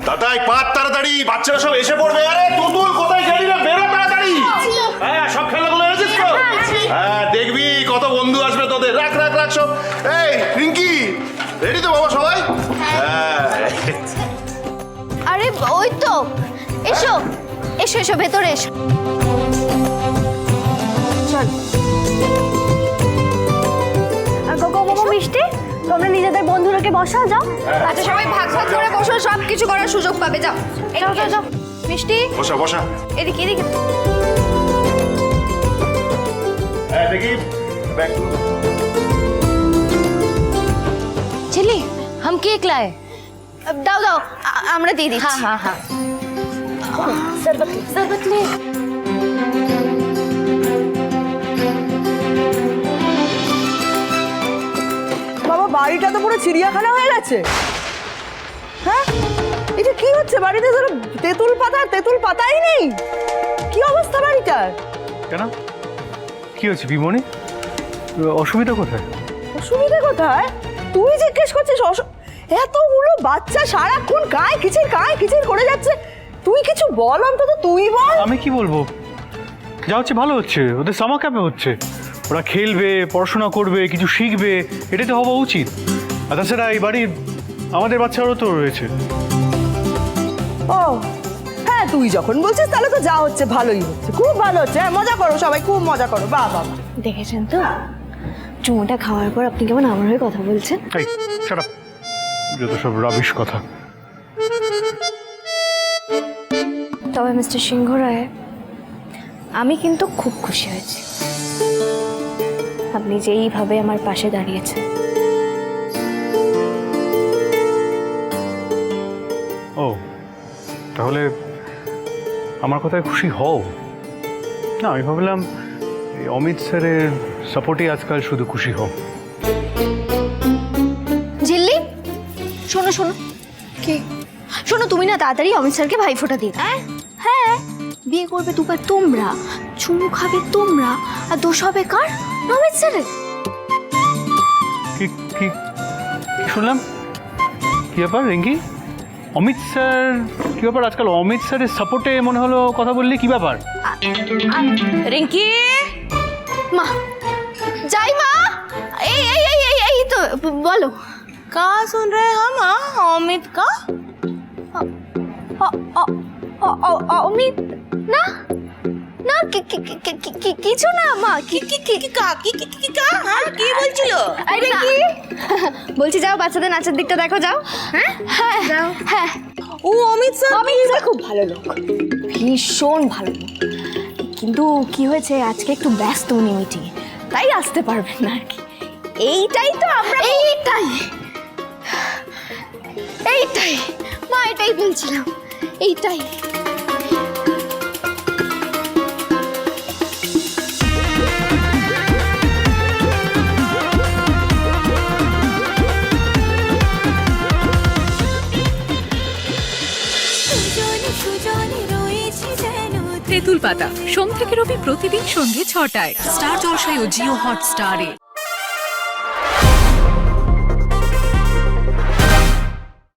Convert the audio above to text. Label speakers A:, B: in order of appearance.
A: দাদাই পাত তাড়াতাড়ি, বাচ্চারা সব এসে পড়বে। আরে তুতুল কোথায় গেলি রে, বেরো তাড়াতাড়ি। হ্যাঁ সব খেলাগুলো এনেছিস তো? হ্যাঁ দেখবি কত বন্ধু আসবে তোদের। রাখ রাখ রাখ সব। এই রিঙ্কি রেডি তো বাবা সবাই? হ্যাঁ
B: আরে ওই তো, এসো এসো এসো ভেতরে এসো। চল মিষ্টি, তোমরা নিজেদের বন্ধুরাকে বসাও, যাও। আচ্ছা সবাই ভাগ ভাগ করে বসো, সব কিছু করার সুযোগ পাবে। যাও যাও যাও যাও। মিষ্টি
A: বসা বসা।
B: এদিকে এদিকে।
A: হ্যাঁ দেখি ব্যাগ।
C: चिल्ली हम केक लाए।
B: দাও দাও, আমরা দিয়ে দিচ্ছি।
C: हाँ हाँ हाँ शरबत शरबत ले।
D: বাবা বাড়িটা তো পুরো চিড়িয়াখানা হয়ে গেছে। হ্যাঁ এটা কি হচ্ছে বাড়িতে? ধরো তেঁতুল পাতাই নেই। কি অবস্থা বাড়িটার?
E: কেন কি হচ্ছে বিমনি? অসুবিধা কোথায়?
D: অসুবিধা কোথায় তুই জিজ্ঞেস করছিস? এতগুলো বাচ্চা সারাক্ষণ কায় কিচির করে যাচ্ছে, তুই কিছু বল অন্তত, তুই বল।
E: আমি কি বলবো, যা হচ্ছে ভালো হচ্ছে। ওদের সামার ক্যাম্পে হচ্ছে, ওরা খেলবে, পড়াশোনা করবে, কিছু শিখবে, এটাই তো হওয়া উচিত। আর তাছাড়া এই বাড়ির আমাদের বাচ্চারাও তো রয়েছে।
D: ও হ্যাঁ, তুই যখন বলছিস তাহলে তো যা হচ্ছে ভালোই হচ্ছে, খুব ভালো হচ্ছে। হ্যাঁ মজা করো সবাই, খুব মজা করো। বাহ বাহ।
B: দেখেছেন তো চুমুটা খাওয়ার পর আপনি কেমন আমার হয়ে কথা বলছেন?
E: এই শাট আপ, যত সব রাবিশ কথা।
B: তবে মিস্টার সিংহ রায়, আমি কিন্তু খুব খুশি হয়েছি আপনি যে এইভাবে আমার পাশে দাঁড়িয়েছেন।
E: ও তাহলে আমার কথায় খুশি হও না? আমি ভাবলাম এই অমিত স্যারের সাপোর্টে আজকাল শুধু খুশি হও।
B: ঝিল্লি শোনো শোনো। কি শোনো, তুমি না তাড়াতাড়ি অমিত স্যারকে ভাইফোঁটা দিয়ে দাও। হ্যাঁ বিয়ে করবে দুবার তোমরা, চুমু খাবে তোমরা, আর দোষ হবে কার? অমিত স্যারের।
E: কি কি কি শুনলাম? কি ব্যাপার রিঙ্কি? অমিত স্যার কি ব্যাপার? আজকাল অমিত স্যারের সাপোর্টে মনে হলো কথা বললি, কি ব্যাপার?
C: रिंकी
B: মা যাই মা। এই এই এই এই এই তো বলো।
C: कहाँ सुन रहे हैं हम? अमित का
B: অমিত না না কিছু না মা।
C: কি বলছিল?
B: আরে কি বলছি, যাও বাচ্চাদের নাচের দিকটা দেখো, যাও। হ্যাঁ হ্যাঁ যাও। হ্যাঁ
C: ও অমিত স্যার
B: খুব ভালো লোক, ভীষণ ভালো লোক, কিন্তু কি হয়েছে আজকে একটু ব্যস্ত উনি মিটিং, তাই আসতে পারবেন না আর কি। এইটাই তো আমরা এইটাই মা, এটাই বলছিলাম, এইটাই।
F: তেঁতুল পাতা সোম থেকে রবি প্রতিদিন সন্ধ্যে ৬টায় স্টার জলসায় ও জিও হটস্টারে।